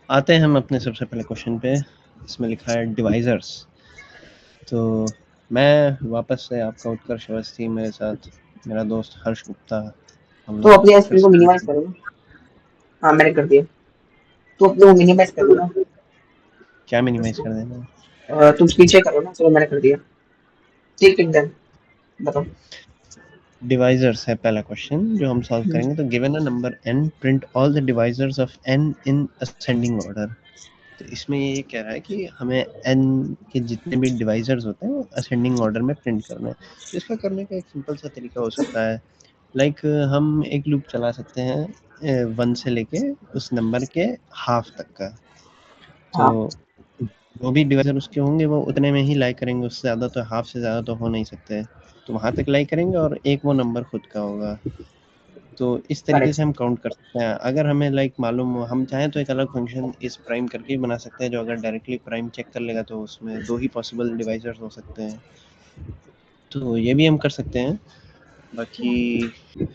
आते हैं हम अपने सबसे पहले क्वेश्चन पे। इसमें लिखा है डिवाइजर्स। तो मैं वापस से आपका उत्कर्ष अवस्थी, मेरे साथ मेरा दोस्त हर्ष गुप्ता, हम तो लोग अपनी फिर स्क्रीन को से मिनिमाइज करो ना। हाँ मैंने कर दिया। तो अपने को मिनिमाइज कर दो ना। क्या मिनिमाइज कर देना? तुम स्क्रीन शेयर करो ना। चलो मैंने कर दिया। ठीक ठीक डन। बताओ। डिवाइजर्स है पहला क्वेश्चन जो हम सॉल्व करेंगे। तो given a number n, print all the divisors of n in ascending order. तो इसमें ये कह रहा है कि हमें n के जितने भी डिवाइजर्स होते हैं वो असेंडिंग ऑर्डर में प्रिंट करना है। तो इसका करने का एक सिंपल सा तरीका हो सकता है, लाइक हम एक लूप चला सकते हैं 1 से लेके उस नंबर के हाफ तक का। तो हाँ जो भी डिवाइजर उसके होंगे वो उतने में ही लाई करेंगे, उससे ज़्यादा तो हाफ से ज़्यादा तो हो नहीं सकते। तो वहाँ तक लाई करेंगे और एक वो नंबर खुद का होगा। तो इस तरीके करेक्ट। से हम काउंट कर सकते हैं। अगर हमें लाइक मालूम हो, हम चाहें तो एक अलग फंक्शन इस प्राइम करके भी बना सकते हैं, जो अगर डायरेक्टली प्राइम चेक कर लेगा तो उसमें 2 ही पॉसिबल डिवाइजर्स हो सकते हैं। तो ये भी हम कर सकते हैं। बाकी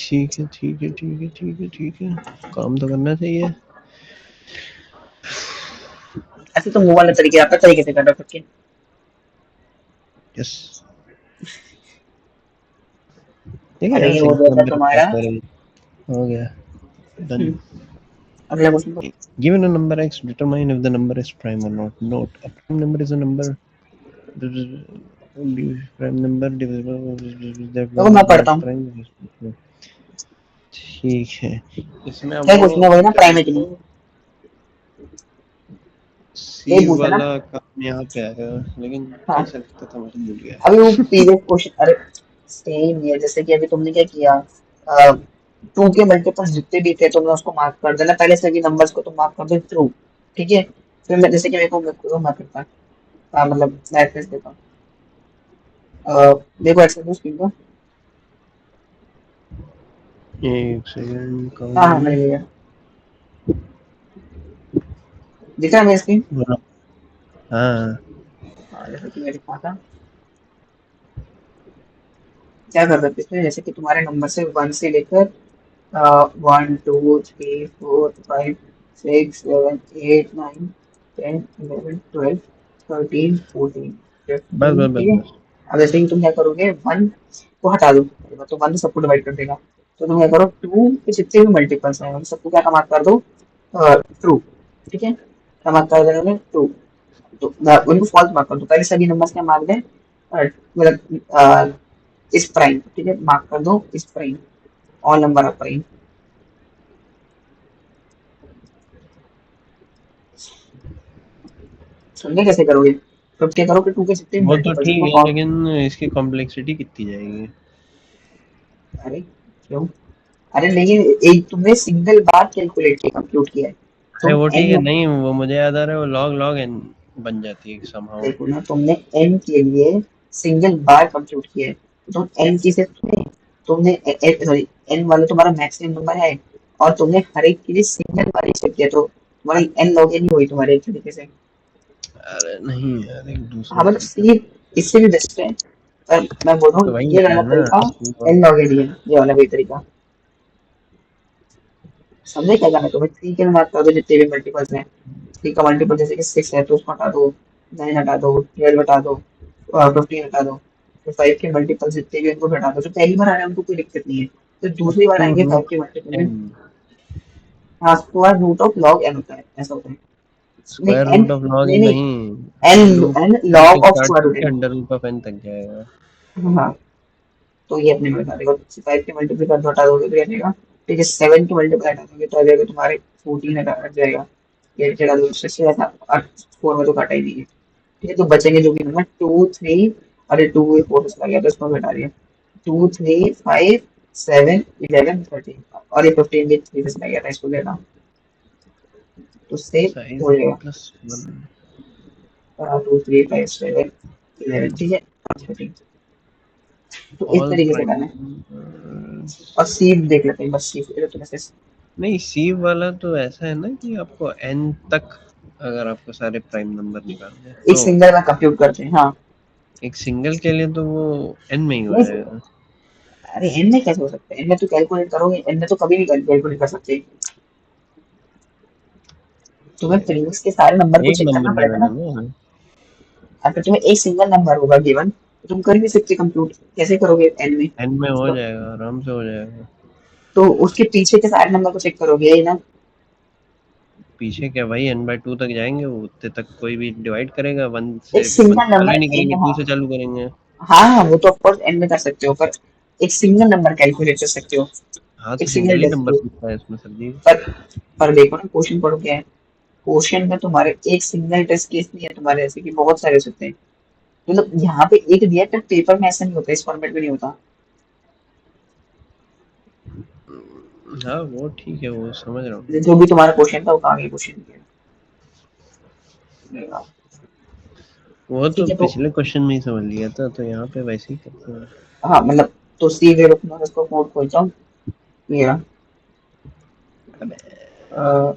ठीक है, ठीक है, ठीक है, ठीक है, ठीक है, काम तो करना चाहिए। ऐसे तो मुंह वाले तरीके आता तरीके से कर रखे। यस, ठीक है अरे यार, ये हो सिंगल गया था नंबर की बात तुम्हारा। कर रहे हैं। हो गया, डन। अगला question. Given a number x, determine if the number is prime or not. Note: a prime number is a number prime number divisible that देखो one मैं is पढ़ता not हूँ। prime. ठीक है, इसमें अब क्या वो क्वेश्चन है वही ना, क्या प्राइम है कि बोलते नहीं। हैं, सी यही पूछा ना। वाला काम यहाँ पे आएगा, लेकिन हाँ कैसे लिखता था मुझे भूल गया। अभी वो प्रीवियस क्वेश्चन। अरे सेम है जैसे कि अभी तुमने क्या किया। टू के मल्टीपल्स जितने भी थे तुमने उसको मार्क कर देना पहले से। नंबर्स को तुम मार्क कर दो ट्रू। ठीक है। फिर मैं जैसे कि मेरे को मार्क करता है। मतलब मैं एड्रेस देता हूँ। मेरे को एक्सेस दो स्क्रीन को। एक सेकंड हाँ हाँ मैंने काउंट। लिया। दिख रहा है मेरी स्क्रीन। हाँ, हाँ जैसे कि मैं दिखा था। क्या कर सकते थे जैसे कि तुम्हारे नंबर से 1 से लेकर 1 2 3 4 5 6 7 8 9 10 11 12 13 14 बस 15। बस बस ठीक है। बस। अब जैसे कि तुम क्या करोगे 1 को हटा दो। तो 1 तो सबको डिवाइड कर देगा। तो तुम क्या करो 2 के जितने भी मल्टीपल्स हैं उन सबको क्या मार्क कर दो ट्रू। ठीक है। क्या मार्क कर देना ट्रू। तो उनको फॉल्स मार्क कर दो पहले सभी नंबर्स क्या मार्क दें। मतलब इस प्राइम। ठीक है मार्क कर दो इस prime. All number of prime. समझे कैसे करोगे। तो क्या करो कि टू के जितने वो तो मल्टीपल्स ठीक उनको है, काउंट। लेकिन इसकी कॉम्प्लेक्सिटी कितनी जाएगी? अरे क्यों। अरे लेकिन एक तुमने सिंगल बार कैलकुलेट किया कंप्यूट किया है। अरे तुम वो ठीक एन है, नंबर। नहीं वो मुझे याद आ रहा है, वो लॉग लॉग एन बन जाती है समहाउ। देखो ना तुमने एन के लिए सिंगल बार कंप्यूट किया है। तो तुम एन की से तुमने सॉरी एन वाला तुम्हारा मैक्सिमम नंबर है। और तुमने हर एक के लिए सिंगल बार ही चेक किया तो तुम्हारी एन लॉग एन ही हुई तुम्हारे एक तरीके से। अरे नहीं यार, एक हाँ दूसरा मतलब तरीका। सी इससे भी बेस्ट है। पर मैं बोल रहा तो हूँ वही ये है वाला ना, तरीका। सी वाला। एन लॉग एन ही है ये वाला वही तरीका। समझे क्या करना है तुम्हें। थ्री के मार्क कर दो जितने भी मल्टीपल्स हैं। थ्री का मल्टीपल जैसे कि 6 है तो उसको हटा दो। 9 हटा दो 12 हटा दो 15 हटा दो। तो 5 के मल्टीपल जितने भी उनको हटा दो। जो पहली बार आ रहे हैं उनको कोई दिक्कत नहीं है। तो दूसरी बार टू आएंगे 5 रूट के मल्टीपल में। एन। हाँ square root of log N होता है ऐसा होता है। नहीं square N root of log N नहीं नहीं नहीं, एन ये लूप एन टू से log of start square root करके N. Under root of N तक जाएगा। हाँ तो ये अपने में बता देगा। 5 के मल्टीप्लाई कर हटा दोगे तो ये देगा। ठीक है, 7 के मल्टीप्लाई हटा दोगे तो आ जाएगा तुम्हारे 14 हट जाएगा। ये चढ़ा दो, इससे ज्यादा 4 में तो काटा ही नहीं है। ठीक है, तो बचेंगे जो भी नंबर 2 3, अरे 2 4 चला गया तो इसको घटा दिया। 2 3 5 7 11 13, और ये 15 भी 3 से चला गया था, इसको लेना तो सेव साइज हो जाएगा। +1 2 3 5 7 11, ठीक है। 13, तो इस ऑल तरीके से प्राइम करना है। नंबर्स। और सीव देख लेते हैं, बस सीव तो नहीं, सी वाला तो ऐसा है ना कि आपको n तक अगर आपको सारे प्राइम नंबर निकालने हैं एक तो सिंगल में कंप्यूट करते हैं, हाँ। एक सिंगल के लिए तो वो n में ही हो नहीं, जाएगा। अरे एन में कैसे हो सकता है, एन में तो कैलकुलेट करोगे, एन में तो कभी भी कैलकुलेट कर सकते। तुम्हें प्रीवियस के सारे नंबर को एक चेक करना नंबर पड़ेगा गिवन है ना। ना। अगर तुम्हें एक सिंगल नंबर होगा गिवन तो तुम कर नहीं सकते कंप्यूट, कैसे करोगे एन में n में हो तो, जाएगा, आराम से हो जाएगा। तो उसके पीछे के सारे नंबर को चेक करोगे यही ना। पीछे क्या भाई, n/2 तक जाएंगे, वो उतने तक कोई भी डिवाइड करेगा। 1 एक से 1 सिंगल चालू नंबर ही नहीं एन, करेंगे, हाँ 2 से चालू करेंगे। हाँ हाँ, वो तो ऑफकोर्स एन में कर सकते हो, पर एक सिंगल नंबर कैलकुलेट कर सकते हो, हाँ एक तो सिंगल सिंगल ही डिजिट नंबर को। पूछता है इसमें सर जी। पर पर देखो ना क्वेश्चन पढ़ो क्या है। क्वेश्चन में तुम्हारे एक सिंगल टेस्ट केस नहीं है तुम्हारे, ऐसे कि बहुत सारे हो सकते हैं। मतलब यहाँ पे एक दिया तो पेपर में ऐसा नहीं होता, इस फॉर्मेट में नहीं होता। हाँ वो ठीक है, वो समझ रहा हूँ। जो भी तुम्हारा क्वेश्चन था वो आगे क्वेश्चन किया। वो तो ठीक है, तो पिछले क्वेश्चन में ही समझ लिया था, तो यहाँ पे वैसे ही करते हैं। हाँ मतलब, तो सी वे रखना, इसको कोड खोलता हूँ। ये रहा। अबे अ,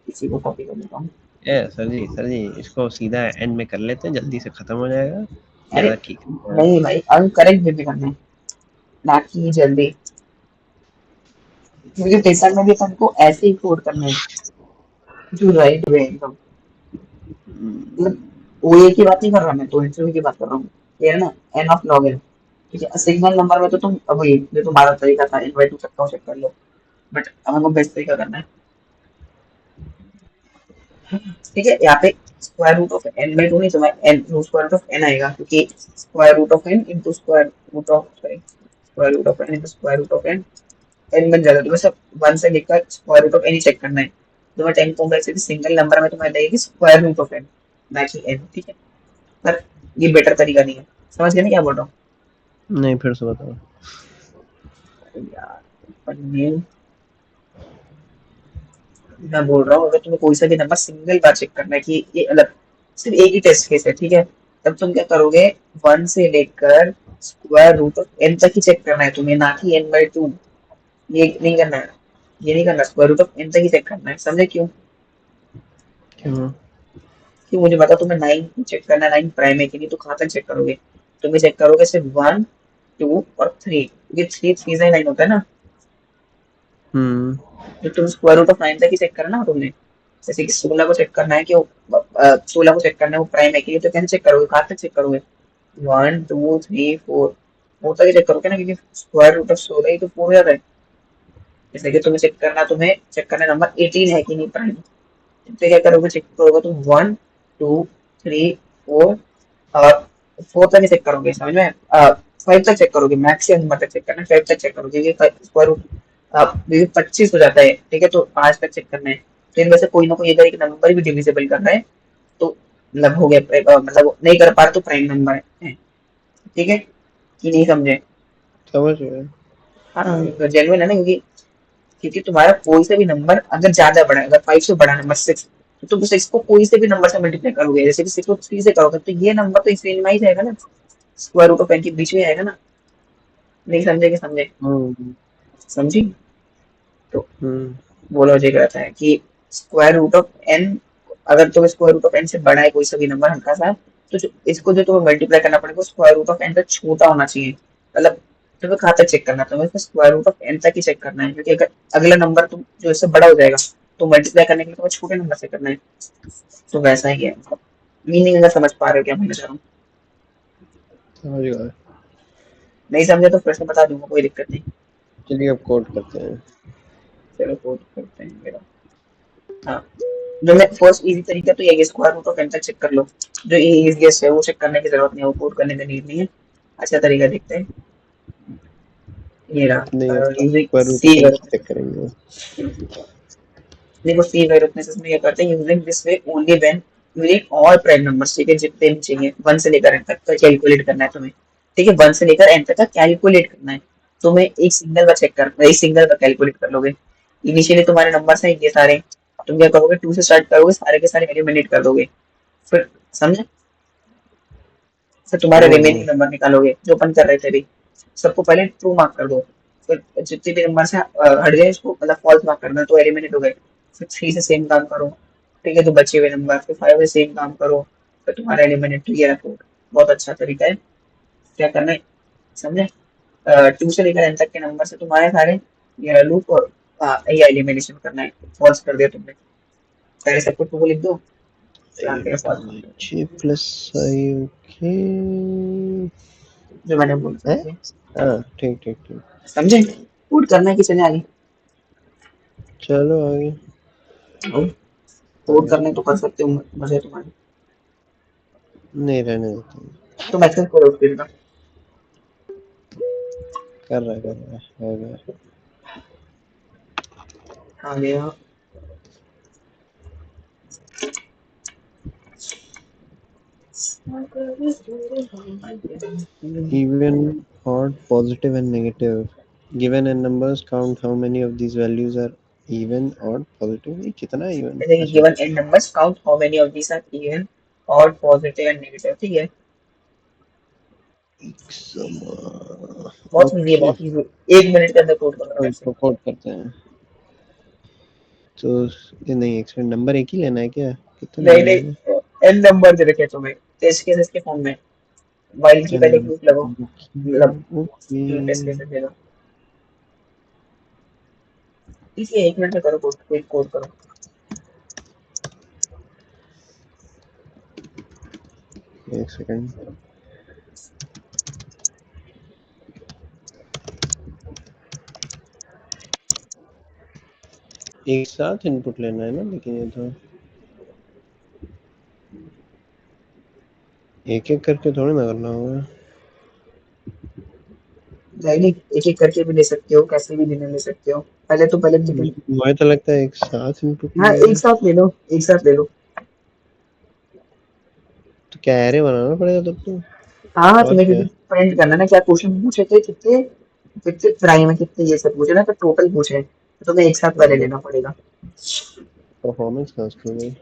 इसी को कॉपी कर लेता हूँ। ए सर जी इसको सीधा एंड में कर लेते हैं, जल्दी से खत्म हो जाएगा, अरे ज्यादा ठीक है। नहीं भाई, अब करेक्ट भी करना है ना कि जल्दी, क्योंकि पेपर में भी अपन को ऐसे ही कोड करना है जो राइट वे एकदम। मतलब वो एक ही बात नहीं कर रहा मैं, तो इंटरव्यू की बात कर रहा हूँ। ये है ना, एन ऑफ लॉग एन। ठीक है, सिंगल नंबर में तो तुम अब ये जो तुम्हारा तरीका था इनवाइट टू तक का चेक कर लो, बट हमको बेस्ट तरीका करना है। ठीक है, यहाँ पे square root of n by two नहीं, तो मैं n square root of n आएगा, क्योंकि square root of n into square root of, sorry square root of n into square root of n, n बन जाएगा। तो बस 1 से लेकर स्क्वायर रूट ऑफ एन ही चेक करना है। तो मैं 10 कहूंगा, ऐसे सिंगल नंबर में तो मैं लगेगी स्क्वायर रूट ऑफ एन, ना कि एन। ठीक है, पर ये बेटर तरीका नहीं है। समझ गए ना क्या बोल रहा नहीं, फिर से बताओ। हूँ यार। पर मैं बोल रहा हूँ, अगर तुम्हें कोई सा भी नंबर सिंगल बार चेक करना है कि ये अलग, सिर्फ एक ही टेस्ट केस है, ठीक है, तब तुम क्या करोगे, 1 से लेकर स्क्वायर रूट ऑफ एन तक ही चेक करना है तुम्हें, ना कि एन बाई टू। ये नहीं करना है, ये नहीं करना, स्क्वायर रूट ऑफ एन तक ही चेक करना है। समझे क्यों? क्यों? कि मुझे पता तुम्हें 9 चेक करना है, 9 प्राइम है कि नहीं, तो कहाँ तक चेक करोगे? तुम्हें चेक करोगे सिर्फ 1 2 और 3, क्योंकि 3 3 से 9 होता है ना। हम्म। तो तुम स्क्वायर रूट ऑफ 9 तक ही चेक करना हो तुमने। जैसे कि 16 को चेक करना है कि वो 16 को चेक करना है वो प्राइम है कि नहीं, तो कैसे चेक करोगे, कहाँ तक चेक करोगे? 1 2 3 4, वो तक ही चेक करोगे ना, क्योंकि स्क्वायर रूट ऑफ 16 ही तो 4 हो जाता है। जैसे कि तुम्हें चेक करना नंबर 18 है कि नहीं प्राइम, तो क्या करोगे, चेक करोगे तुम 1 2 3 4, और 4 तक ही चेक करोगे। समझ में? 5 तक चेक करोगे, मैक्सिमम नंबर तक चेक करना, 5 तक चेक करोगे, क्योंकि स्क्वायर रूट 25 हो जाता है। ठीक है, तो 5 तक चेक करना है। तो इनमें से कोई ना कोई अगर एक नंबर भी डिविजिबल कर रहा है तो मतलब हो गया, मतलब नहीं कर पा रहे तो प्राइम नंबर है। ठीक है कि नहीं समझे? समझ गए। हाँ, तो जेन्युइन है ना, क्योंकि तुम्हारा कोई से भी नंबर अगर ज्यादा बड़ा है, अगर 5 से बड़ा नंबर 6, तो तुम 6 को कोई से भी नंबर से मल्टीप्लाई करोगे, जैसे कि 6 को 3 से करोगे तो ये नंबर तो इस रेंज में ही जाएगा ना, स्क्वायर रूट ऑफ एन के बीच में आएगा ना। नहीं समझे कि समझे? हम्म। समझी? तो हम्म। वो लॉजिक रहता है कि स्क्वायर रूट ऑफ एन, अगर तुम्हें स्क्वायर रूट ऑफ एन से बड़ा है कोई सा भी नंबर हल्का सा, तो इसको जो तुम्हें मल्टीप्लाई करना पड़ेगा स्क्वायर रूट ऑफ एन से छोटा होना चाहिए। मतलब तुम्हें कहाँ तक चेक करना है, तुम्हें स्क्वायर रूट ऑफ एन तक ही चेक करना है, क्योंकि अगर अगला नंबर तुम जो इससे बड़ा हो जाएगा तो मल्टीप्लाई करने के लिए तुम्हें छोटे नंबर से करना है। तो वैसा ही है, मतलब मीनिंग अगर समझ पा रहे हो क्या बोलना चाह रहा हूँ? समझ गए। नहीं समझे तो फिर से बता दूंगा, कोई दिक्कत नहीं। चलिए अब कोड करते हैं। चलो कोड करते हैं मेरा। हाँ, जो मैं फर्स्ट इजी तरीका तो ये स्क्वायर रूट ऑफ एन तक चेक कर लो। जो इजीएस्ट है वो चेक करने की जरूरत नहीं है, वो कोड करने की नीड नहीं है। अच्छा तरीका देखते हैं। ये नहीं रहा अब यूजिंग स्क्वायर रूट सी अपन वेर। चेक करेंगे। देखो सी वेरिफिकेशन में ये करते हैं using this way only when using all prime numbers, ठीक है, जितने भी चाहिए 1 से लेकर n तक का कैलकुलेट करना है तुम्हें, ठीक है, 1 से लेकर n तक का कैलकुलेट करना है। तुम्हें एक सिंगल का चेक कर, एक सिंगल का कैलकुलेट कर लोगे। इनिशियली तुम्हारे नंबर्स हैं ये सारे, तुम क्या करोगे 2 से स्टार्ट करोगे, सारे के सारे एलिमिनेट कर दोगे, फिर समझे, फिर तुम्हारे हम्म। रिमेनिंग नंबर निकालोगे जो अपन कर रहे थे अभी। सबको पहले ट्रू मार्क कर दो, फिर जितने भी नंबर से हट गए उसको मतलब फॉल्स मार्क करना, तो एलिमिनेट हो गए। फिर 3 से सेम काम करो, ठीक है, तो बचे हुए नंबर, फिर 5 से सेम काम करो, फिर तुम्हारा एलिमिनेट हो गया। तो बहुत अच्छा तरीका है क्या करना है, समझे। 2 से लेकर n तक के नंबर से तुम्हारे सारे ये लूप और ये एलिमिनेशन करना है। फॉल्स कर दिया तुमने, पहले सबको ट्रू लिख दो, फिर आगे फॉल्स मार्क कर दो, जी प्लस आई ओके। जो मैंने बोला है। समझे। हाँ ठीक ठीक ठीक। समझे, कूट करना है कि चले आगे। चलो आगे। कोड आगे करने तो कर सकते हो, मजे तुम्हारे। नहीं रहने देते हैं। तुम एक्सेस करो स्क्रीन का। कर रहा है हो गया। हाँ गया। Even, odd, positive and negative. Given n numbers, count how many of these values are even, odd, positive. ये कितना है even? जैसे कि अच्छा given n numbers count how many of these are even और पॉजिटिव एंड नेगेटिव, ठीक है। बहुत इजी है, ओके। बहुत इजी। 1 मिनट के अंदर कोड कर अब सकते इसको हैं। कोड करते हैं। तो ये नहीं एक्सपेंड नंबर एक ही लेना है क्या? कितने नहीं लेने हैं? नहीं, n नंबर दे रखे हैं तुम्हें टेस्ट केसेस के फॉर्म में। वाइल की n पहले लूप लगाओ, नंबर मतलब ओके। टेस्ट केसेस देगा। इसी 1 मिनट में करो कोड, क्विक कोड करो। एक सेकंड। एक साथ इनपुट लेना है ना, लेकिन ये तो एक एक करके थोड़ी ना करना होगा। नहीं, एक एक करके भी ले सकते हो, कैसे भी ले सकते हो। पहले लेकिन मुझे तो लगता है एक साथ इनपुट हाँ लिए। एक साथ ले लो, एक साथ ले लो। तो क्या एरे बनाना पड़ेगा तब तो। हाँ और तुम्हें क्या। क्योंकि प्रिंट करना ना, क्या क्वेश्चन पूछे थे, कितने कितने प्राइम है, कितने ये सब पूछे ना, तो टोटल पूछे, तो तुम्हें एक साथ पहले लेना पड़ेगा। परफॉर्मेंस कहाँ उसकी हो गई?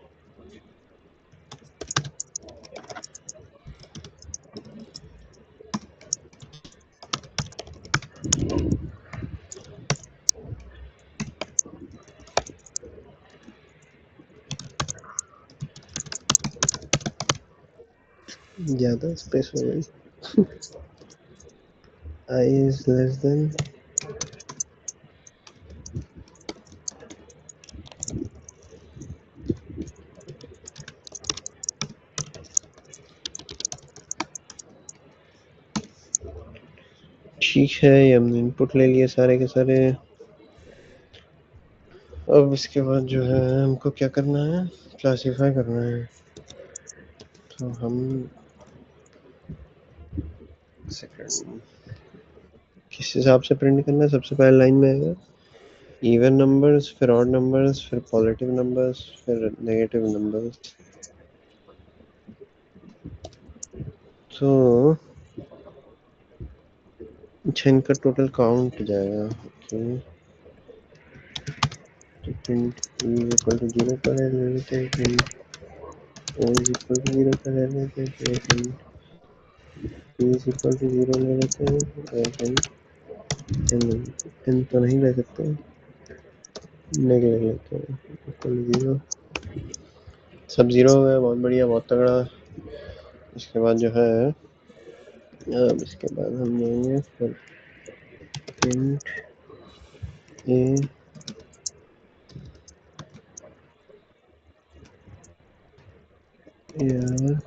ज्यादा स्पेस हो गई। I is less than. ठीक है, ये हमने इनपुट ले लिए सारे के सारे। अब इसके बाद जो है हमको क्या करना है, क्लासीफाई करना है। तो हम सेकंड किस हिसाब से प्रिंट करना है, सबसे पहले लाइन में आएगा इवन नंबर्स, फिर ऑड नंबर्स, फिर पॉजिटिव नंबर्स, फिर नेगेटिव नंबर्स। तो अच्छा इनका टोटल काउंट जाएगा। ओके। तो print e is equal to 0 पर ले लेते हैं, print o is equal to 0 पर ले लेते हैं, फिर print p is equal to 0 ले लेते हैं, और प्रिंट n तो नहीं ले सकते, नेगेटिव लेते हैं, इक्वल 0। सब 0 हो गया, बहुत बढ़िया, बहुत तगड़ा। इसके बाद जो है अब इसके बाद हम जाएंगे फिर प्रिंट ए या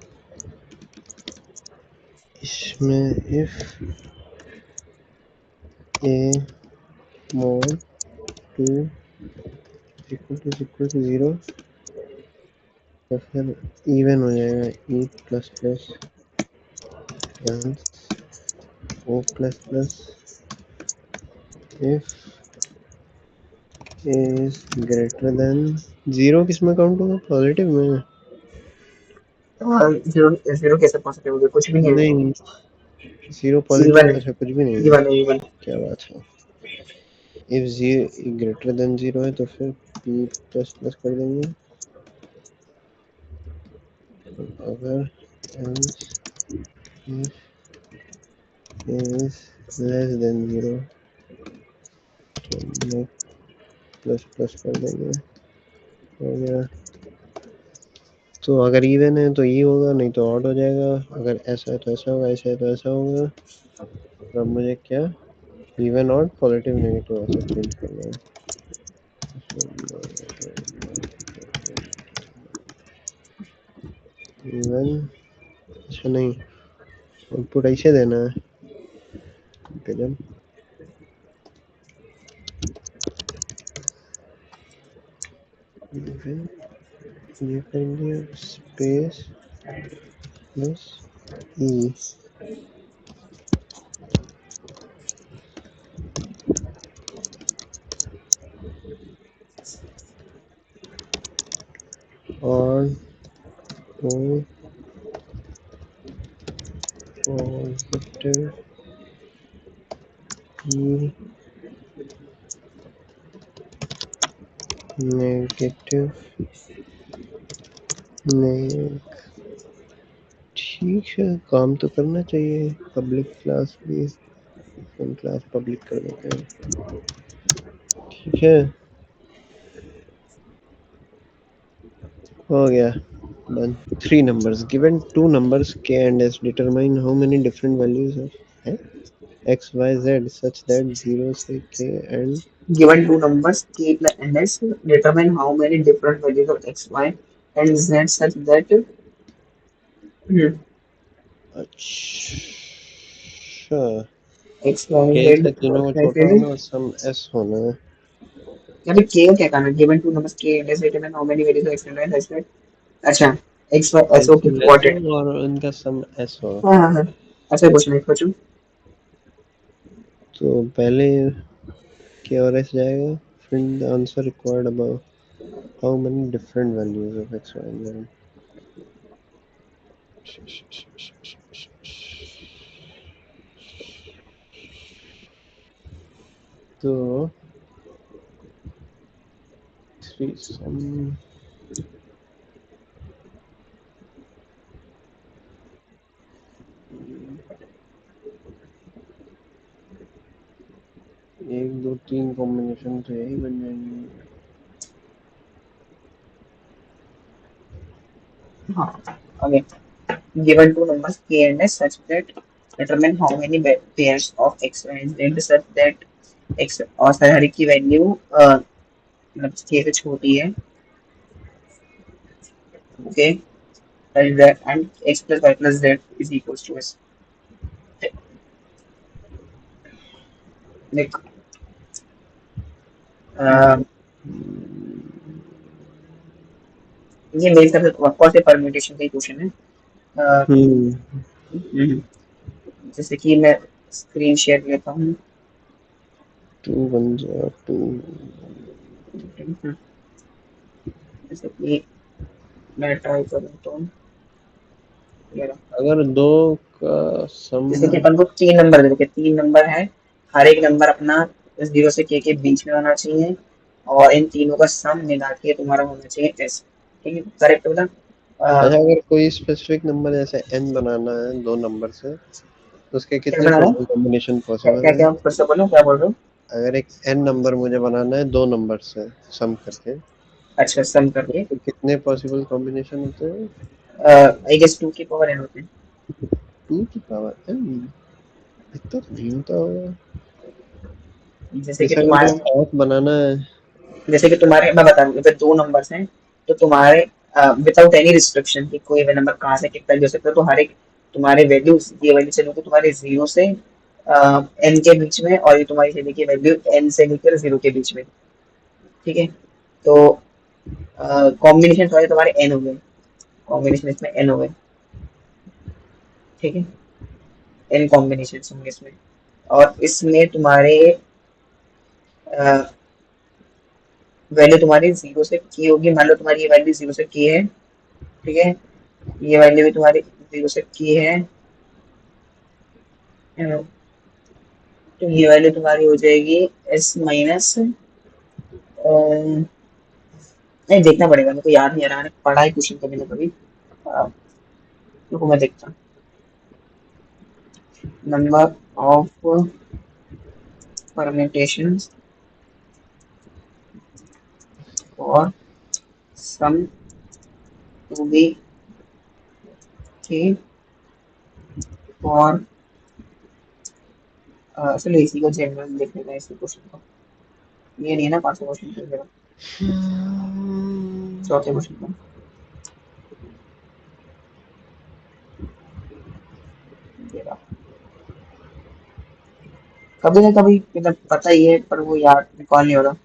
इसमें if a more 2 equal to 0, तो फिर इवन हो जाएगा e plus plus else o plus plus if is greater than 0 किस में काउंट होगा? पॉजिटिव में? और जीरो जीरो कैसे पॉजिटिव हो गया? कुछ भी नहीं है। नहीं, 0 इवन पॉजिटिव, है, अच्छा कुछ भी नहीं है। इवन है, इवन। क्या बात है। इफ जीरो ग्रेटर देन 0 है तो फिर p प्लस प्लस कर देंगे। अगर else if is less than 0 तो मैं प्लस प्लस कर देंगे। हो गया। तो अगर इवन है तो ये होगा, नहीं तो ऑड हो जाएगा। अगर ऐसा है तो ऐसा होगा, ऐसा है तो ऐसा होगा। अब मुझे क्या इवन ऑड पॉजिटिव नेगेटिव ऐसे प्रिंट करना है। इवन, अच्छा नहीं, आउटपुट ऐसे देना है। गजब। इवन ये कर दिया स्पेस प्लस ई और ओ पॉजिटिव ई नेगेटिव नहीं। ठीक है, काम तो करना चाहिए। पब्लिक क्लास भी क्लास पब्लिक कर देते हैं। ठीक है, हो गया। Done. Three numbers. Given two numbers k and s, determine how many different values of x, y, z such that 0 से k and Given two numbers k plus and s, determine how many different values of x, y, and z such that hmm, अच्छा x, y, k z से तीनों को छोटा excited. होना और सम s होना है। या फिर k को क्या करना है? Given two numbers k and s, determine how many values of x and y such that अच्छा x y k s से ओके लेस गॉट हो इट। और उनका सम s हो। हाँ हाँ हाँ, अच्छा क्वेश्चन है क्वेश्चन। तो पहले k और s जाएगा, फिर the answer required above how many different values of x, y and z। तो थ्री सम एक दो तीन कॉम्बिनेशन तो यही बन जाएंगे। हाँ okay. Given two numbers k and s such that determine how many pairs of x y and z such that x और हर एक की वैल्यू मतलब k से छोटी है। Okay and x plus y plus z is equals to s। Like ये मेरे हिसाब से कौन से परम्यूटेशन का क्वेश्चन है। अ, हम्म, जैसे कि मैं स्क्रीन शेयर लेता हूँ। टू वन जा टू। जैसे कि मैं ट्राई करूँ तो ये रहा। अगर दो का सम जैसे कि अपन को तीन नंबर दे रखे, तीन नंबर है, हर एक नंबर अपना जीरो से के बीच में होना चाहिए और इन तीनों का सम मिला के तुम्हारा होना चाहिए एस। ठीक है करेक्ट बोला। अच्छा, अगर कोई स्पेसिफिक नंबर जैसे n बनाना है दो नंबर से तो उसके क्या कितने बना रहा है? टोटल कॉम्बिनेशन क्या पॉसिबल क्या है? क्या फिर से बोलो, क्या बोल रहे हो? अगर एक n नंबर मुझे बनाना है दो नंबर से सम करके अच्छा सम तो करके फिर कितने पॉसिबल कॉम्बिनेशन होते हैं? आई गेस टू की पावर एन होते हैं। टू की पावर n? इतना तो नहीं होता होगा। जैसे कि जैसे अगर तुम्हारे, मुझे 7 बनाना है। जैसे कि तुम्हारे मैं बता दूं, दो नंबर्स हैं तो तुम्हारे विदाउट एनी रिस्ट्रिक्शन कि कोई भी नंबर कहाँ से कितना भी हो सकता है, तो हर एक तुम्हारे वैल्यूज ये वाली चलो कि तुम्हारे जीरो से एन के बीच में और ये तुम्हारी चली की वैल्यू एन से लेकर जीरो के बीच में। ठीक है तो कॉम्बिनेशन तुम्हारे एन हो गए, कॉम्बिनेशन इसमें एन हो गए। ठीक है एन कॉम्बिनेशन होंगे इसमें और इसमें तुम्हारे वैल्यू तुम्हारी 0 से k होगी। मान लो तुम्हारी ये वैल्यू 0 से k है, ठीक है, ये वैल्यू भी तुम्हारी 0 से k है, तो ये वैल्यू तुम्हारी हो जाएगी s माइनस, नहीं देखना पड़ेगा, मेरे को याद नहीं आ रहा, मैंने पढ़ा है क्वेश्चन कभी ना कभी। रुको मैं देखता हूँ। नंबर ऑफ परम्यूटेशंस और सम टू बी k और चलो इसी को जनरल देख लेना है, इसी क्वेश्चन को। ये नहीं है ना, 500 क्वेश्चन को जरा, चौथे क्वेश्चन को। ये रहा। कभी ना कभी मतलब पता ही है, पर वो याद रिकॉल नहीं हो रहा।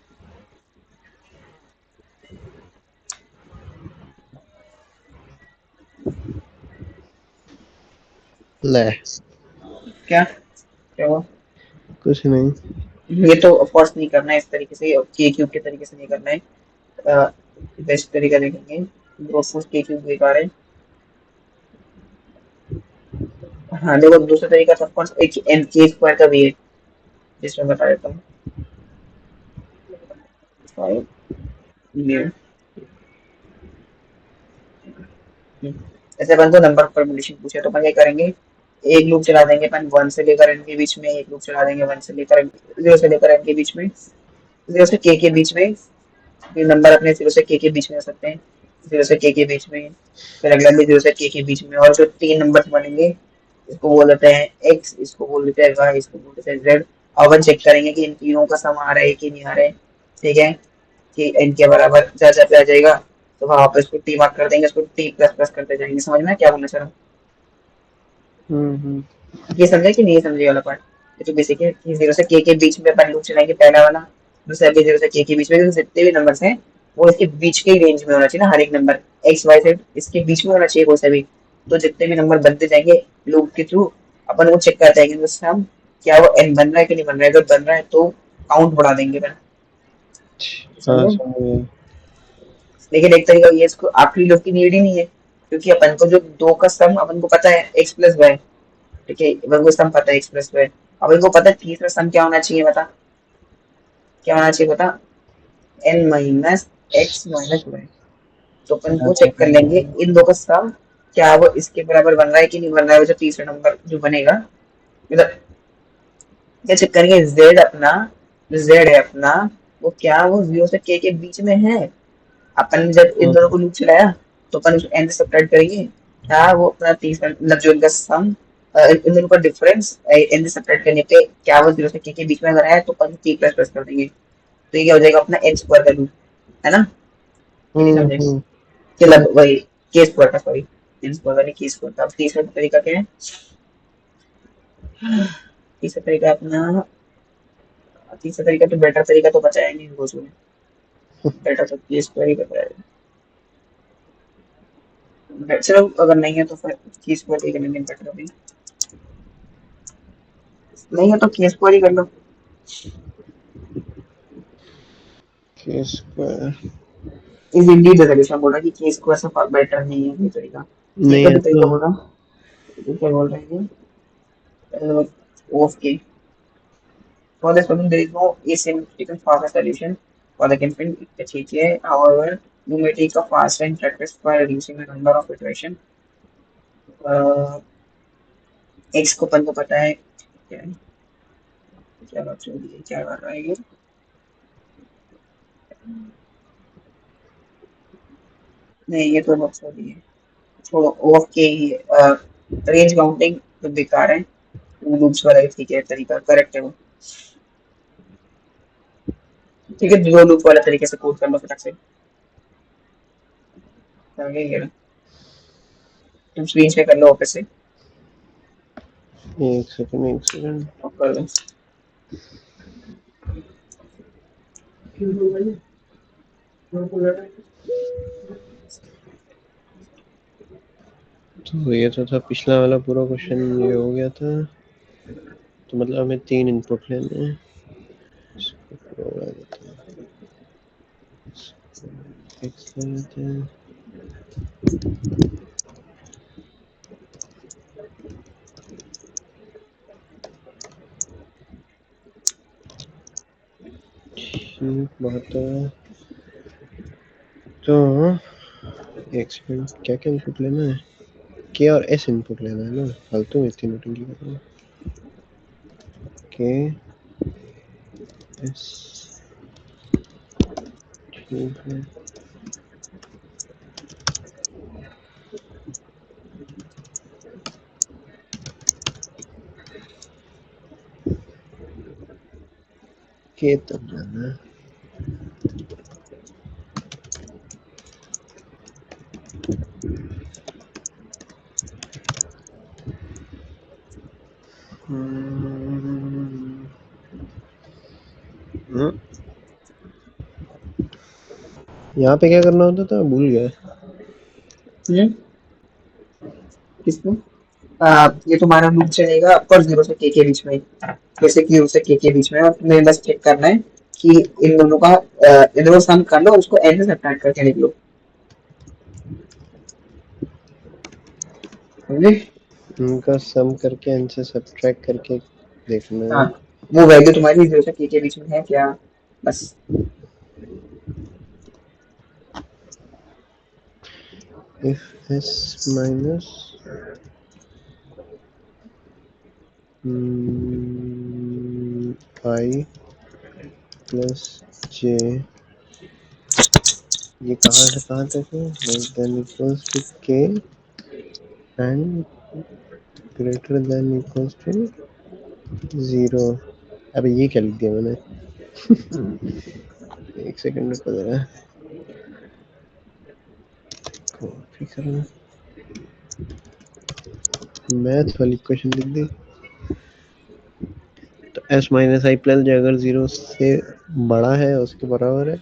ले क्या क्या हुआ? कुछ नहीं। ये तो ऑफ कोर्स नहीं करना है इस तरीके से, के क्यूब के तरीके से नहीं करना है। बेस्ट तरीका देखेंगे, ऑफ कोर्स के क्यूब बेकार है। हाँ देखो, दूसरा तरीका तो ऑफ कोर्स एक एन के स्क्वायर का भी है, जिसमें बता देता हूँ। फाइव ये ऐसे अपन को नंबर परमुटेशन पूछे तो अपन क्या करेंगे, एक लूप चला देंगे अपन 1 से लेकर n के बीच में, एक लूप चला देंगे 1 से लेकर 0 से लेकर n के बीच में, 0 से k के बीच में। ये नंबर अपने 0 से k के बीच में हो सकते हैं, 0 से k के बीच में, फिर अगला भी 0 से k के बीच में, और जो तीन नंबर बनेंगे इसको बोल देते हैं x, इसको बोल देते हैं y, इसको बोल देते हैं z। अब अपन चेक करेंगे कि इन तीनों का सम आ रहा है कि नहीं आ रहा है, ठीक है, कि n के बराबर जैसा पे आ जाएगा तो वहां पर इसको टी मार्क कर देंगे, इसको टी प्लस प्लस करते जाएंगे। समझ में क्या बोलना चाह रहा हम्म। हूँ? ये समझे कि नहीं समझे वाला पार्ट? ये तो बेसिक है कि 0 से k के बीच में अपन लूप चलाएंगे पहला वाला, दूसरा भी 0 से k के बीच में, जितने भी नंबर्स हैं वो इसके बीच के रेंज में होना चाहिए ना, हर एक नंबर एक्स वाई जेड इसके बीच में होना चाहिए कोई सा भी। तो जितने भी नंबर बनते जाएंगे लूप के थ्रू, अपन वो चेक करते जाएंगे तो हम क्या वो एन बन रहा है कि नहीं बन रहा है, अगर बन रहा है तो काउंट बढ़ा देंगे अपन। हाँ समझो। समझ गया। लेकिन एक तरीका ये, इसको आखिरी लूप की नीड ही नहीं है, क्योंकि अपन को जो दो का सम अपन को पता है एक्स प्लस वाई, ठीक है, अपन को सम पता है एक्स प्लस वाई। अब इनको पता है तीसरा सम क्या होना चाहिए, बता क्या होना चाहिए, बता, n minus x minus y. तो अपन को चेक कर लेंगे इन दो का सम क्या वो इसके बराबर बन रहा है कि नहीं बन रहा है, वो जो तीसरा नंबर जो बनेगा, मतलब क्या चेक करेंगे जेड अपना, जो जेड है अपना, वो क्या वो 0 से k के बीच में है। अपन ने जब इन हाँ। दोनों को लूप चलाया तो अपन उसको एन से सब्ट्रैक्ट करेंगे, क्या वो अपना तीसरा मतलब जो इनका सम, इन दोनों का डिफरेंस एन से सब्ट्रैक्ट करने पे क्या वो 0 से k के बीच में अगर है तो अपन t प्लस प्लस कर देंगे, तो ये क्या हो जाएगा अपना एन स्क्वायर का लूप, है ना? ये नहीं समझे हम्म। कि समझ। लग वही के स्क्वायर का, सॉरी एन स्क्वायर का नहीं, के स्क्वायर का। अब तीसरा तरीका क्या है, तीसरा तरीका अपना, तीसरा तरीका तो बेटर तरीका तो बचा है नहीं रोज में, बेटर तो के स्क्वायर ही बताया है। चलो अगर नहीं है तो फिर के स्क्वायर ही कर लेंगे बेटर अभी, नहीं है तो के स्क्वायर ही कर लो। के स्क्वायर इस इंडीड द सॉल्यूशन बोल रहा है कि के स्क्वायर से फar बेटर नहीं है ये तरीका। के नहीं का है भी तरीका तो। बोल रहा हूँ, क्या बोल रहे हैं, ऑफ के for this problem there is no asymmetrical fast solution for the given HHA. However, you may take a faster and practice by reducing the number of iteration. x को अपन को पता है क्या है, क्या बात चल रही है, क्या कर रहा है ये, नहीं ये तो बक्स हो रही है, छोड़ो ऑफ के ही है। रेंज काउंटिंग तो बेकार है, लूप्स वाला ही ठीक है तरीका, करेक्ट है वो। ठीक है, दो लूप वाला तरीके से कोड कर लो फटाक से, आगे ये लो। तुम स्क्रीन पे कर लो वापस से, एक सेकंड एक सेकंड। ऑफ कर दो। तो ये तो था पिछला वाला पूरा क्वेश्चन, ये हो गया था। तो मतलब हमें तीन इनपुट लेने हैं। उड़ा देते हैं। X ले लेते हैं। ठीक, 72। तो एक सेकंड, क्या क्या इनपुट लेना है? के और एस इनपुट लेना है ना, फालतू में इतनी नोटिंग कर रहा हूँ। के एस, ठीक है। के तब जाना है। यहाँ पे क्या करना होता था, भूल गया। किसमें? ये तुम्हारा लूप चलेगा पर जीरो से के बीच में, जैसे कि जीरो से के बीच में, और तुम्हें बस चेक करना है कि इन दोनों का इन दोनों सम कर लो और उसको एन से सब्ट्रैक्ट करके निकलो। समझे? उनका सम करके एन से सब्ट्रैक्ट करके देखना हाँ, है। वो वैल्यू तुम्हारी जीरो से के बीच में है क्या, बस। If S minus I plus J, ये कहाँ तक है, less than equals to K and greater than equals to 0। अबे ये क्या लिख दिया मैंने? एक सेकंड रुको जरा, कॉपी करना, मैथ वाली क्वेश्चन लिख दी। तो एस माइनस आई प्लस जे अगर 0 से बड़ा है उसके बराबर है,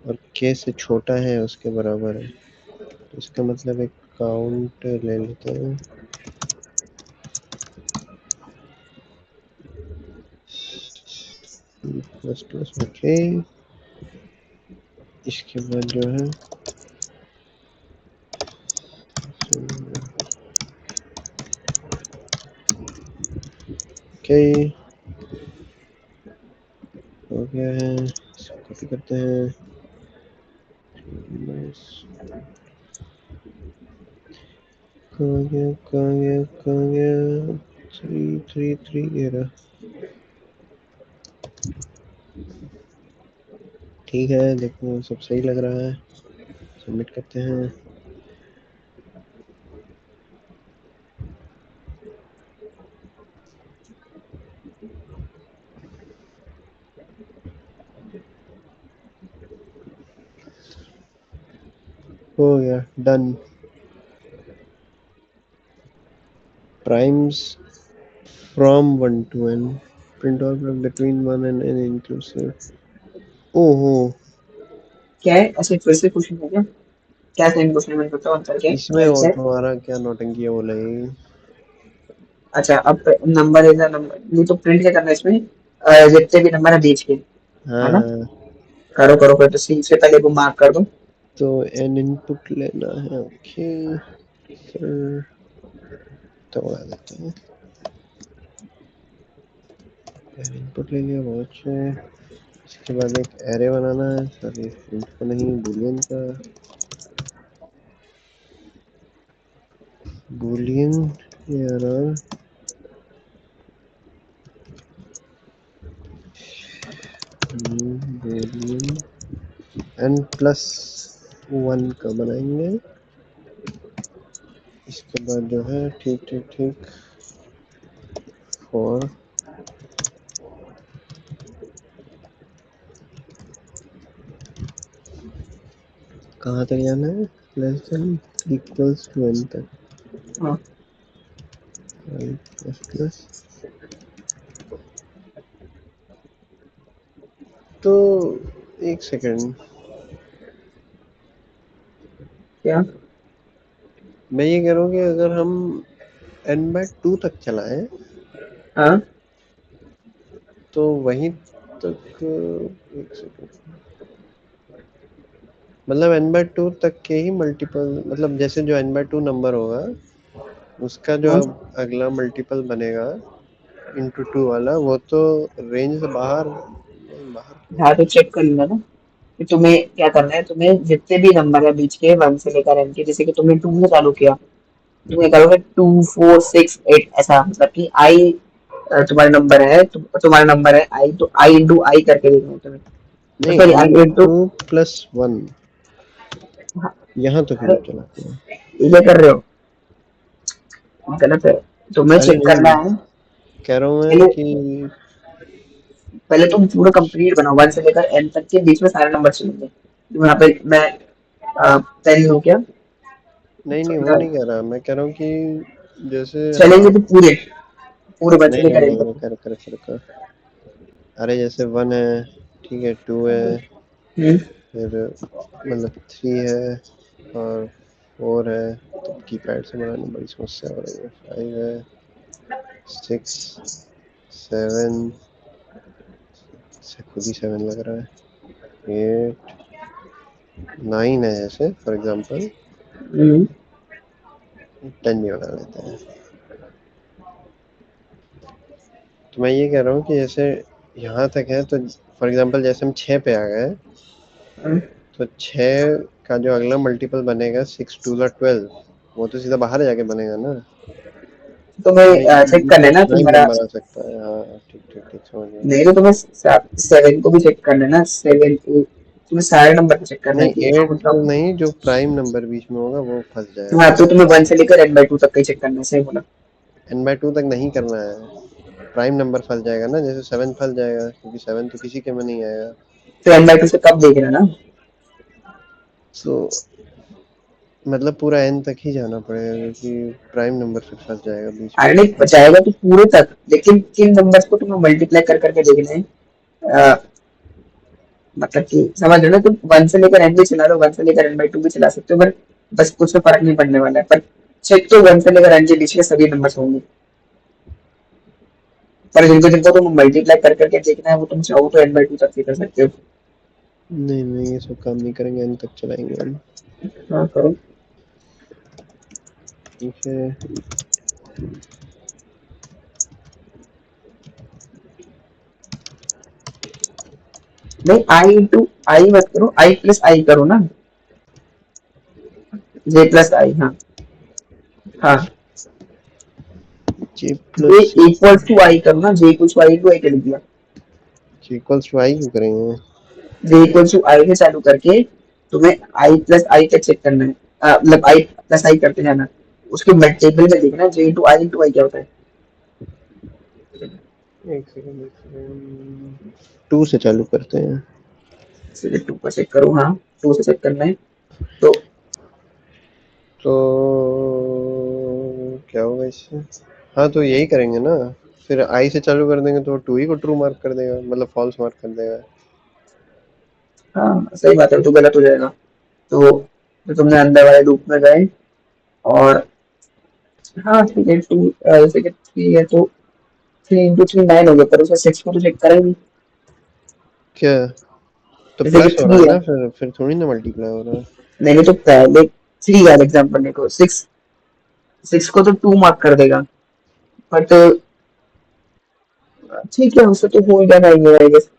और के से छोटा है उसके बराबर है, तो इसका मतलब एक काउंट ले लेते हैं। प्लस प्लस ओके, इसके बाद जो है ओके हो गया है, इसको कॉपी करते हैं। कहाँ गया 3 ये रहा। ठीक है, देखो सब सही लग रहा है, सबमिट करते हैं। हो गया, done. Primes from 1 to n, print out between 1 and n inclusive. ओहो, क्या है, ऐसे फिर से क्वेश्चन है क्या? क्या सेम क्वेश्चन मैंने बताओ आंसर क्या है, इसमें क्या और है? तुम्हारा क्या नौटंकी है बोला ये? अच्छा, अब नंबर इज नंबर, नहीं तो प्रिंट क्या करना है इसमें, जितने भी नंबर है बीच के, है ना? हाँ, करो करो, फिर तो सी से पहले वो मार्क कर दो। तो n इनपुट लेना है, ओके। फिर दबा देते हैं, n इनपुट ले लिया, बहुत अच्छे। इसके बाद एक एरे बनाना है, सॉरी इंट को नहीं, बूलियन का। बूलियन एरर, बूलियन n+1 का बनाएंगे। इसके बाद जो है ठीक ठीक ठीक फॉर कहाँ तक जाना है, less than equals to n तक, हाँ, i प्लस प्लस। तो एक सेकंड, क्या? मैं ये कह रहा हूँ कि अगर हम n/2 तक चलाएं हाँ, तो वहीं तक, एक सेकंड, मतलब n/2 तक के ही मल्टीपल, मतलब जैसे जो n/2 नंबर होगा उसका जो हाँ अब अगला मल्टीपल बनेगा इंटू टू वाला, वो तो रेंज से बाहर, नहीं बाहर क्यों हाँ, तो होगा? चेक कर लेना ना कि तुम्हें क्या करना है। तुम्हें जितने भी नंबर है बीच के 1 से लेकर n के, जैसे कि तुमने 2 से चालू किया, तुम्हें करोगे 2 4 6 8, ऐसा मतलब कि आई तुम्हारा नंबर है, तुम्हारा नंबर है आई, तो आई इंटू आई करके देखना है तुम्हें, नहीं, सॉरी आई इंटू, n/2+1, यहाँ तो क्यों अरे चलाते हैं? ये कर रहे हो, गलत है। तुम्हें अरे चेक करना नहीं, है। कह रहा हूँ मैं पहले कि पहले तुम पूरा कंप्लीट बनाओ, 1 से लेकर n तक के बीच में सारे नंबर चलेंगे। यहाँ पे मैं 10 हो गया, नहीं नहीं, वो 15 नहीं कह रहा, मैं कह रहा हूँ कि जैसे चलेंगे हाफ, तो पूरे पूरे 1 से नहीं लेकर नहीं n नहीं, तक। कर कर कर कर, अरे जैसे 1 है, ठीक है, 2 है, हम्म फिर मतलब 3 है, और 4 है, तो कीपैड से बनानी बड़ी समस्या हो रही है, 5 है, 6, 7 से खुद ही 7 लग रहा है, 8, 9 है, जैसे फॉर एग्जांपल हम्म 10 भी बना लेते हैं। तो मैं ये कह रहा हूँ कि जैसे यहाँ तक है, तो फॉर एग्जांपल जैसे हम 6 पे आ गए, हम्म। तो 6 का जो अगला मल्टीपल बनेगा 6 2 12, वो तो सीधा बाहर जाके बनेगा ना, तुम्हें नहीं चेक कर बीच में लेना प्राइम तुम्हारा। नंबर आ सकता है, हाँ ठीक ठीक ठीक, समझ गया। नहीं तो तुम्हें 7 को भी चेक कर लेना, 7 8, तुम्हें सारे नंबर को चेक करना है नहीं, कि हाँ 8 मतलब। नहीं, जो प्राइम नंबर बीच में होगा वो फंस हाँ, जाएगा। तो तुम्हें 1 से लेकर n/2 तक का ही चेक करना है, सही बोला। n/2 तक नहीं करना है, प्राइम नंबर फंस जाएगा ना, जैसे 7 फंस जाएगा, क्योंकि 7 तो किसी के में नहीं आएगा। तो n/2 से कब देख रहे ना। तो मतलब पूरा n तक ही जाना पड़ेगा, क्योंकि प्राइम नंबर फिर फंस जाएगा बीच में। अरे नहीं जाएगा तो पूरे तक, लेकिन किन नंबर्स को तुम्हें मल्टीप्लाई कर करके देखना है। मतलब कि समझ रहे हो ना, तुम 1 से लेकर n भी चला लो, 1 से लेकर n/2 भी चला सकते हो, पर बस कुछ में फर्क नहीं पड़ने वाला है। पर चेक तो 1 से लेकर n के बीच के सभी नंबर्स होंगे। पर जिनको जिनको तुम मल्टीप्लाई कर करके देखना है, वो तुम चाहो तो n/2 तक भी कर सकते हो। नहीं नहीं, ये सब काम नहीं करेंगे, n तक चलाएंगे हम। हाँ करो। ठीक है, नहीं, आई इंटू आई मत करो, आई प्लस आई करो ना, जे प्लस आई। हाँ हाँ, j J plus equal to I करो ना, J equal to I to I कर दिया। j इक्वल्स टू आई क्यों करेंगे? जे इक्वल टू आई से चालू करके तुम्हें आई प्लस आई तक चेक करना है। मतलब आई प्लस आई करते जाना, उसके टेबल में देखना जे इंटू आई क्या होता है। एक सेकंड एक सेकंड, 2 से चालू करते हैं। सीधे 2 पर चेक करो। हाँ, 2 से चेक करना है तो तो क्या होगा इससे? हाँ, तो यही करेंगे ना, फिर आई से चालू कर देंगे तो 2 ही को ट्रू मार्क कर देगा, मतलब फॉल्स मार्क कर देगा। हाँ सही बात है, तो गलत हो जाएगा। तो तुमने अंदर वाले लूप में गए और हाँ ठीक है, टू जैसे कि 3 है तो 3 इंटू 3 9 हो गया, पर उसका 6 को तो चेक करेंगे। क्या? तो जैसे कि प्लस हो रहा 3 है है, ना, फिर थोड़ी ना मल्टीप्लाई हो रहा है। नहीं तो पहले 3 यार एग्जाम्पल देखो, 6 को तो 2 मार्क कर देगा, बट ठीक है, उससे तो हो ही जाना है आई गेस।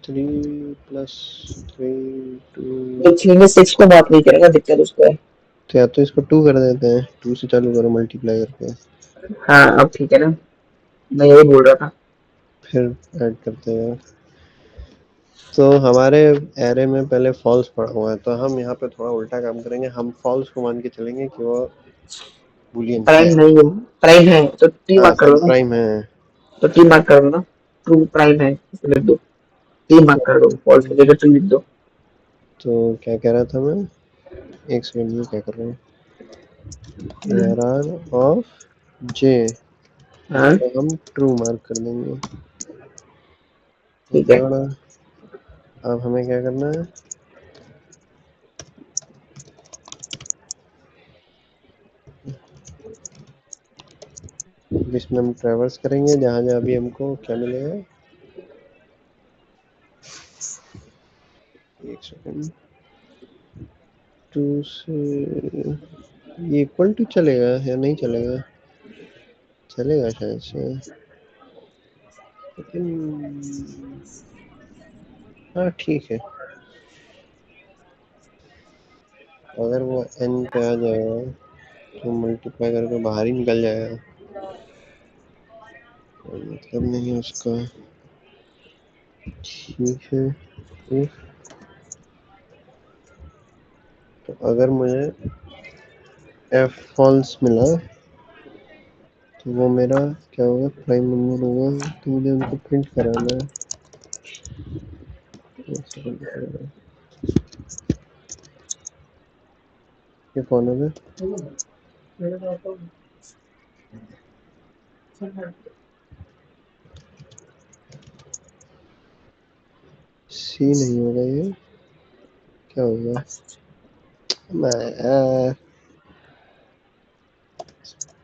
3+3 2। तो 3 में 6 को मार्क नहीं करेगा, दिक्कत उसको है। तो या तो इसको 2 कर देते हैं, 2 से चालू करो मल्टीप्लाई करके, हाँ अब ठीक है ना, मैं यही बोल रहा था। फिर ऐड करते हैं। तो हमारे एरे में पहले फॉल्स पड़ा हुआ है, तो हम यहाँ पे थोड़ा उल्टा काम करेंगे, हम फॉल्स को मान के चलेंगे कि वो बूलियन है। प्राइम नहीं है, प्राइम है तो टी हाँ, मार्क कर सब दो ना, प्राइम है। तो टी मार्क कर दो ना, ट्रू प्राइम है इसको लिख दो, टी मार्क कर दो, फॉल्स की जगह ट्रू लिख दो। तो क्या कह रहा था मैं, एक सेकंड, ये क्या कर रहा हूँ, ARR ऑफ जे, हाँ इसको हम ट्रू मार्क कर देंगे। ठीक ओके है। बड़ा, अब हमें क्या करना है, इसमें हम ट्रैवर्स करेंगे जहाँ जहाँ भी हमको क्या मिलेगा। एक सेकंड। टू से ये इक्वल टू चलेगा या नहीं चलेगा? चलेगा शायद से, लेकिन हाँ ठीक है। अगर वो n पे आ जाएगा तो मल्टीप्लाई करके बाहर ही निकल जाएगा, कोई मतलब नहीं है उसका। ठीक है। if तो अगर मुझे f फॉल्स मिला तो वो मेरा क्या होगा, प्राइम नंबर होगा, तो मुझे उनको प्रिंट कराना है। एक सेकंड रुकिएगा। ये कौन है? सी नहीं होगा ये, क्या होगा? मैं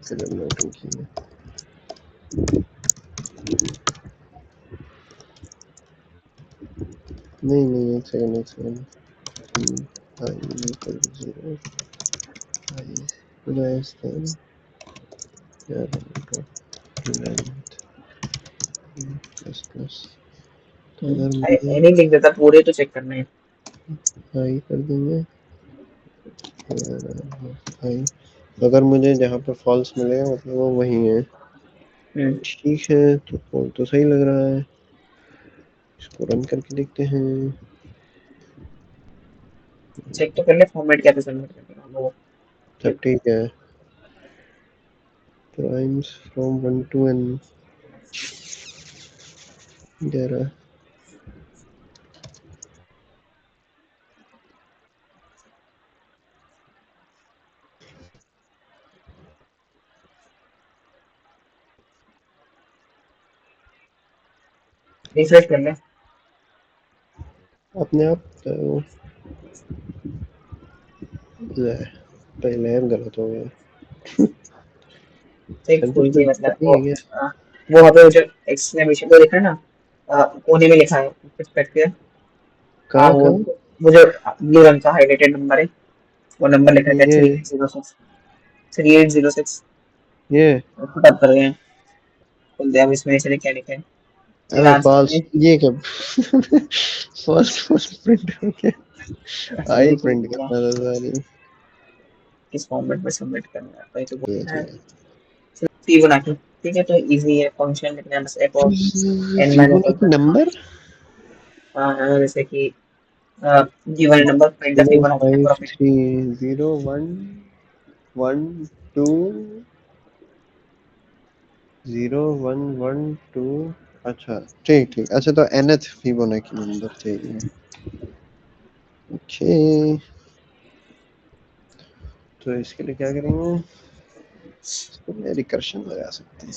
गलत नोटिंग की है। नहीं, एक सेकंड एक second. I equal to 0, i less than या लेंथ प्लस प्लस। तो अगर मुझे नहीं लिख देता, पूरे तो चेक करना है। आई कर देंगे, आई। अगर मुझे जहाँ पे फॉल्स मिलेगा मतलब वो वही है। ठीक है, तो सही लग रहा है। इसको रन करके देखते हैं। चेक तो कर ले, फॉर्मेट कैसे सबमिट करना वो। सब ठीक है। प्राइम्स फ्रॉम 1 to n दे रहा है। रिफ्रेश कर ले। अपने आप तो पहले गलत हो गया। एक सेंटर फुल पे की मतलब नहीं है क्या? वो वहाँ पे जो एक्सक्लेमेशन को देखा है ना, कोने में लिखा है परस्पेक्टिव। हाँ कहाँ कहाँ? वो जो ब्लू रंग का हाईलाइटेड नंबर है, वो नंबर लिखा है ये 3806। 3806 ये पुट अप कर रहे हैं। बोलते हैं अब इसमें इसने क्या लिखा है, मेरा अबे आंसर फॉल्स है। ये क्या? फॉल्स फॉल्स प्रिंट हो गया। आई देखो प्रिंट करना था सारी। किस फॉर्मेट में सबमिट करना है भाई, तो ये बोलना है चीज़। फिबोनाची। ठीक है, तो इजी है, फंक्शन लिखना है बस f of n minus Fibonacci number जैसे कि given number find the Fibonacci number of it. 0530112 01112। अच्छा ठीक ठीक। अच्छा तो nth फिबोनाची नंबर चाहिए। ओके, तो इसके लिए क्या करेंगे? इसके लिए रिकर्शन लगा सकते हैं।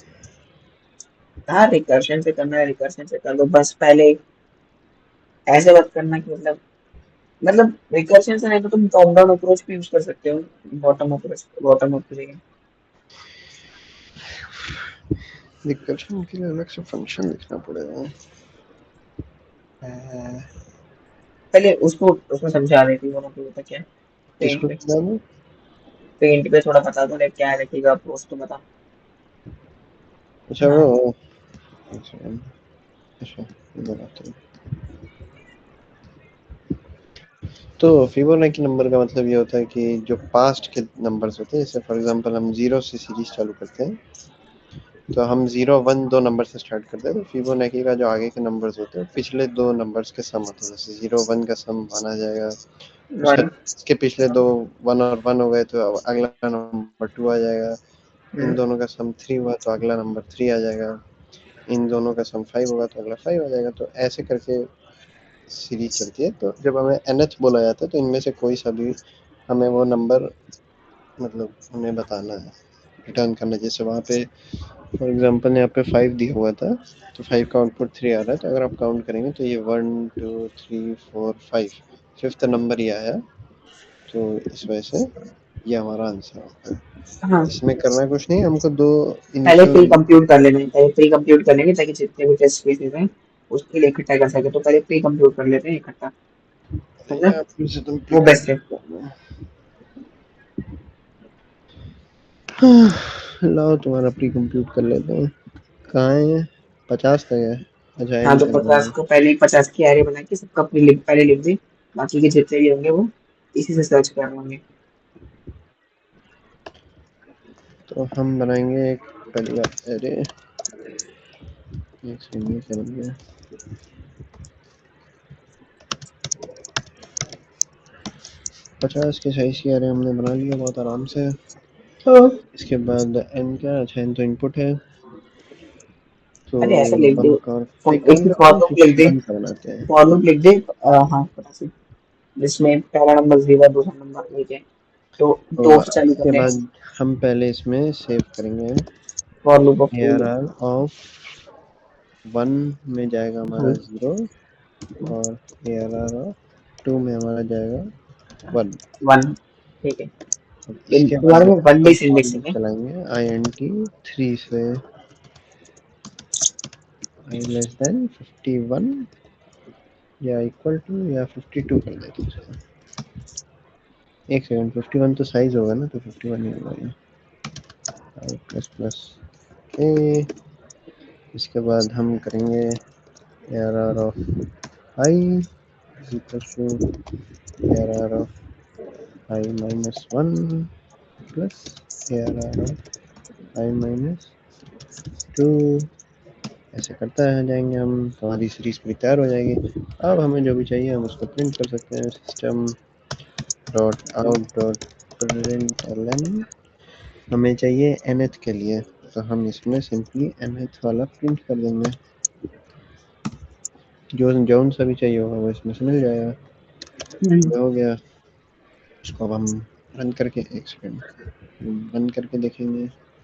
हाँ रिकर्शन से करना है, रिकर्शन से कर दो बस। पहले ऐसे बात करना कि मतलब रिकर्शन से नहीं तो तुम टॉप डाउन अप्रोच भी यूज कर सकते हो। बॉटम अप की जगह रिकर्शन के लिए अलग से फंक्शन लिखना पड़ेगा। पहले उसको उसमें समझा रही थी, वो होता क्या है। पेंट किसको पे बताना? पेंट पे थोड़ा बता दो, क्या रखेगा अप्रोच तो बता। अच्छा हाँ वो एक सेकंड। अच्छा इधर आते हैं। तो फिबोनाची नंबर का मतलब ये होता है कि जो पास्ट के नंबर्स होते हैं, जैसे फॉर एग्जांपल हम 0 से सीरीज चालू करते हैं, तो हम 0 1 दो नंबर से स्टार्ट करते हैं, तो फिबोनाची का जो आगे के नंबर्स होते हैं पिछले दो नंबर्स के सम होते हैं। जैसे 0 1 का सम 1 आ जाएगा, उसका वन। इसके पिछले दो 1 और 1 हो गए तो अब अगला नंबर 2 आ जाएगा। इन दोनों का सम 3 हुआ तो अगला नंबर 3 आ जाएगा। इन दोनों का सम 5 होगा तो अगला 5 आ जाएगा। तो ऐसे करके सीरीज चलती है। तो जब हमें nth बोला जाता है तो इनमें से कोई सा भी हमें वो नंबर मतलब हमें बताना है, रिटर्न करना है। जैसे वहाँ पे फॉर एग्जांपल यहाँ पे 5 दिया हुआ था, तो 5 का आउटपुट 3 आ रहा है। तो अगर आप काउंट करेंगे तो ये 1 2 3 4 5 फिफ्थ नंबर ही आया। तो इस वजह से ये हमारा आंसर होता है। हाँ, इसमें करना कुछ नहीं, हमको दो पहले प्री इनिशियल। कंप्यूट कर लेना है, पहले प्री कंप्यूट कर लेंगे ताकि जितने भी टेस्ट केसेस हैं उसके लिए इकट्ठा कर सके, तो पहले प्री कंप्यूट कर लेते हैं इकट्ठा, समझा? या फिर से तुम प्री वो बेस्ट है। कंप्यूट करना। हाँ, लाओ तुम्हारा प्री कंप्यूट कर लेते हैं। कहाँ है? 50 तक है। अच्छा, हाँ, एंड तो करना 50 है। को पहले 50 की एरे बना के सबका पहले लिख दी, बाकी के जितने भी होंगे वो इसी से सर्च कर लेंगे। तो हम बनाएंगे एक पहली बार अरे, एक सेकंड में क्या बन गया। 50 के साइज की अरे हमने बना लिया बहुत आराम से। हाँ। इसके बाद एन क्या, अच्छा एन तो इनपुट है, तो अरे ऐसा लिख दे, 1 का। एक काम एक करते फॉर हैं, लूप लिख दे, 51 का बनाते हैं। फॉर लूप लिख दे। हाँ, पता से जिसमें पहला नंबर 0 दूसरा नंबर 1 है, तो तो 2 से चालू इसके करते हैं। बाद हम पहले इसमें सेव करेंगे for loop of 2 ARR of 1 में जाएगा हमारा 0, और ARR ऑफ 2 में हमारा जाएगा 1। 1, ठीक है। अब इसके तुम्हारे बाद में 1 हम बेस फॉर इंडेक्सिंग लूप है। चलाएंगे int 3 से i लेस देन 51 या इक्वल टू या 52 कर देते हैं इसको। एक सेकंड, 51 तो साइज होगा ना, तो 51 ही होगा ये। i plus plus a. इसके बाद हम करेंगे ARR ऑफ i is equal to ARR ऑफ i माइनस 1 प्लस ARR ऑफ i माइनस 2। ऐसे करता है जाएंगे हम, तो हमारी सीरीज पूरी तैयार हो जाएगी। अब हमें जो भी चाहिए हम उसको प्रिंट कर सकते हैं। System dot out dot print हमें चाहिए nth के लिए, तो हम इसमें सिंपली nth वाला प्रिंट कर देंगे। जो जौन सा भी चाहिए होगा वो इसमें से मिल जाएगा। ये हो गया। उसको अब हम रन करके, एक सेकंड, रन करके देखेंगे।